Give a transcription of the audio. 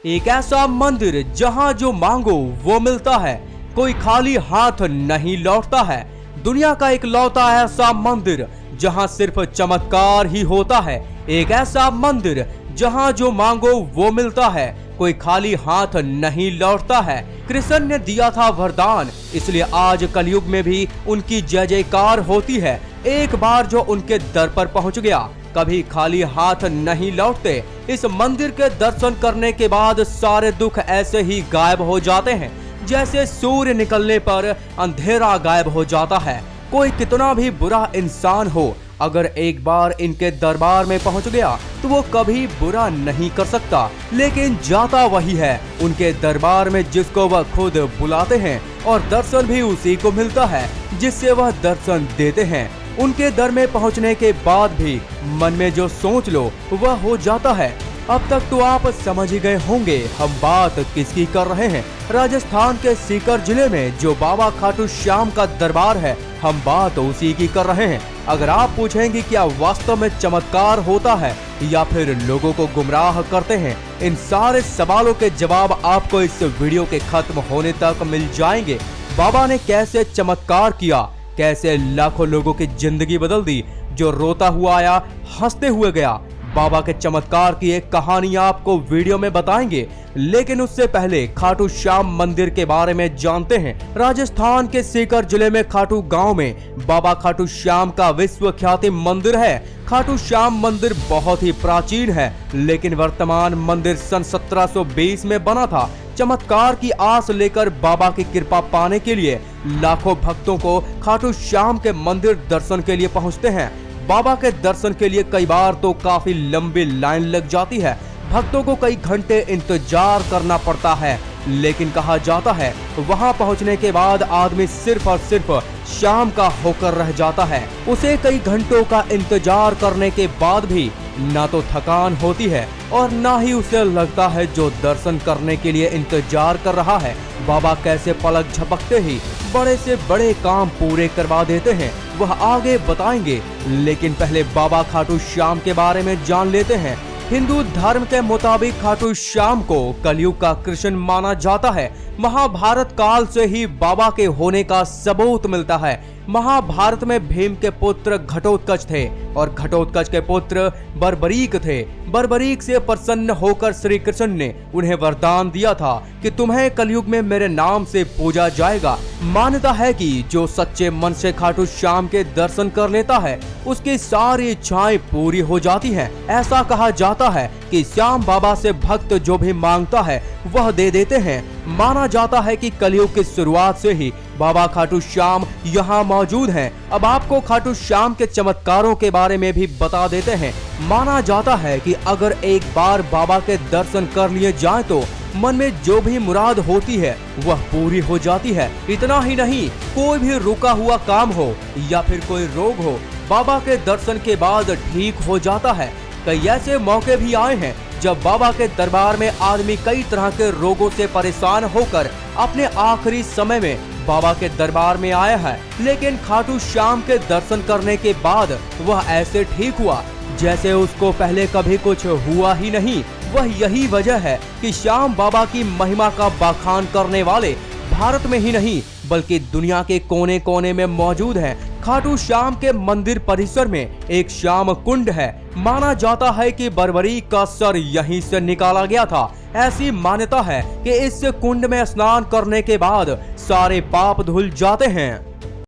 एक ऐसा मंदिर जहां जो मांगो वो मिलता है, कोई खाली हाथ नहीं लौटता है। दुनिया का इकलौता ऐसा मंदिर जहां सिर्फ चमत्कार ही होता है। एक ऐसा मंदिर जहां जो मांगो वो मिलता है, कोई खाली हाथ नहीं लौटता है। कृष्ण ने दिया था वरदान, इसलिए आज कलयुग में भी उनकी जय जयकार होती है। एक बार जो उनके दर पर पहुंच गया, कभी खाली हाथ नहीं लौटते। इस मंदिर के दर्शन करने के बाद सारे दुख ऐसे ही गायब हो जाते हैं, जैसे सूर्य निकलने पर अंधेरा गायब हो जाता है। कोई कितना भी बुरा इंसान हो, अगर एक बार इनके दरबार में पहुंच गया तो वो कभी बुरा नहीं कर सकता, लेकिन जाता वही है उनके दरबार में जिसको वह खुद बुलाते हैं, और दर्शन भी उसी को मिलता है जिससे वह दर्शन देते हैं। उनके दर में पहुंचने के बाद भी मन में जो सोच लो वह हो जाता है। अब तक तो आप समझ ही गए होंगे हम बात किसकी कर रहे हैं। राजस्थान के सीकर जिले में जो बाबा खाटू श्याम का दरबार है, हम बात उसी की कर रहे हैं। अगर आप पूछेंगे क्या वास्तव में चमत्कार होता है या फिर लोगों को गुमराह करते हैं, इन सारे सवालों के जवाब आपको इस वीडियो के खत्म होने तक मिल जाएंगे। बाबा ने कैसे चमत्कार किया, कैसे लाखों लोगों की जिंदगी बदल दी, जो रोता हुआ आया हंसते हुए गया। बाबा के चमत्कार की एक कहानी आपको वीडियो में बताएंगे, लेकिन उससे पहले खाटू श्याम मंदिर के बारे में जानते हैं। राजस्थान के सीकर जिले में खाटू गांव में बाबा खाटू श्याम का विश्व ख्याति मंदिर है। खाटू श्याम मंदिर बहुत ही प्राचीन है, लेकिन वर्तमान मंदिर सन 1720 में बना था। चमत्कार की आस लेकर बाबा की कृपा पाने के लिए लाखों भक्तों को खाटू श्याम के मंदिर दर्शन के लिए पहुंचते हैं। बाबा के दर्शन के लिए कई बार तो काफी लंबी लाइन लग जाती है, भक्तों को कई घंटे इंतजार करना पड़ता है। लेकिन कहा जाता है वहां पहुंचने के बाद आदमी सिर्फ और सिर्फ शाम का होकर रह जाता है। उसे कई घंटों का इंतजार करने के बाद भी ना तो थकान होती है और ना ही उसे लगता है जो दर्शन करने के लिए इंतजार कर रहा है। बाबा कैसे पलक झपकते ही बड़े से बड़े काम पूरे करवा देते हैं, वह आगे बताएंगे। लेकिन पहले बाबा खाटू श्याम के बारे में जान लेते हैं। हिंदू धर्म के मुताबिक खाटू श्याम को कलयुग का कृष्ण माना जाता है। महाभारत काल से ही बाबा के होने का सबूत मिलता है। महाभारत में भीम के पुत्र घटोत्कच थे और घटोत्कच के पुत्र बर्बरीक थे। बर्बरीक से प्रसन्न होकर श्री कृष्ण ने उन्हें वरदान दिया था कि तुम्हें कलयुग में मेरे नाम से पूजा जाएगा। मान्यता है कि जो सच्चे मन से खाटू श्याम के दर्शन कर लेता है उसकी सारी इच्छाएं पूरी हो जाती हैं। ऐसा कहा जाता है कि श्याम बाबा से भक्त जो भी मांगता है वह दे देते हैं। माना जाता है कि कलयुग की शुरुआत से ही बाबा खाटू श्याम यहाँ मौजूद हैं। अब आपको खाटू श्याम के चमत्कारों के बारे में भी बता देते हैं। माना जाता है कि अगर एक बार बाबा के दर्शन कर लिए जाए तो मन में जो भी मुराद होती है वह पूरी हो जाती है। इतना ही नहीं, कोई भी रुका हुआ काम हो या फिर कोई रोग हो, बाबा के दर्शन के बाद ठीक हो जाता है। कई ऐसे मौके भी आए हैं जब बाबा के दरबार में आदमी कई तरह के रोगों से परेशान होकर अपने आखिरी समय में बाबा के दरबार में आया है, लेकिन खाटू श्याम के दर्शन करने के बाद वह ऐसे ठीक हुआ जैसे उसको पहले कभी कुछ हुआ ही नहीं। वह यही वजह है कि श्याम बाबा की महिमा का बखान करने वाले भारत में ही नहीं बल्कि दुनिया के कोने कोने में मौजूद हैं। खाटू श्याम के मंदिर परिसर में एक श्याम कुंड है। माना जाता है कि बर्बरीक का सर यहीं से निकाला गया था। ऐसी मान्यता है कि इस कुंड में स्नान करने के बाद सारे पाप धुल जाते हैं।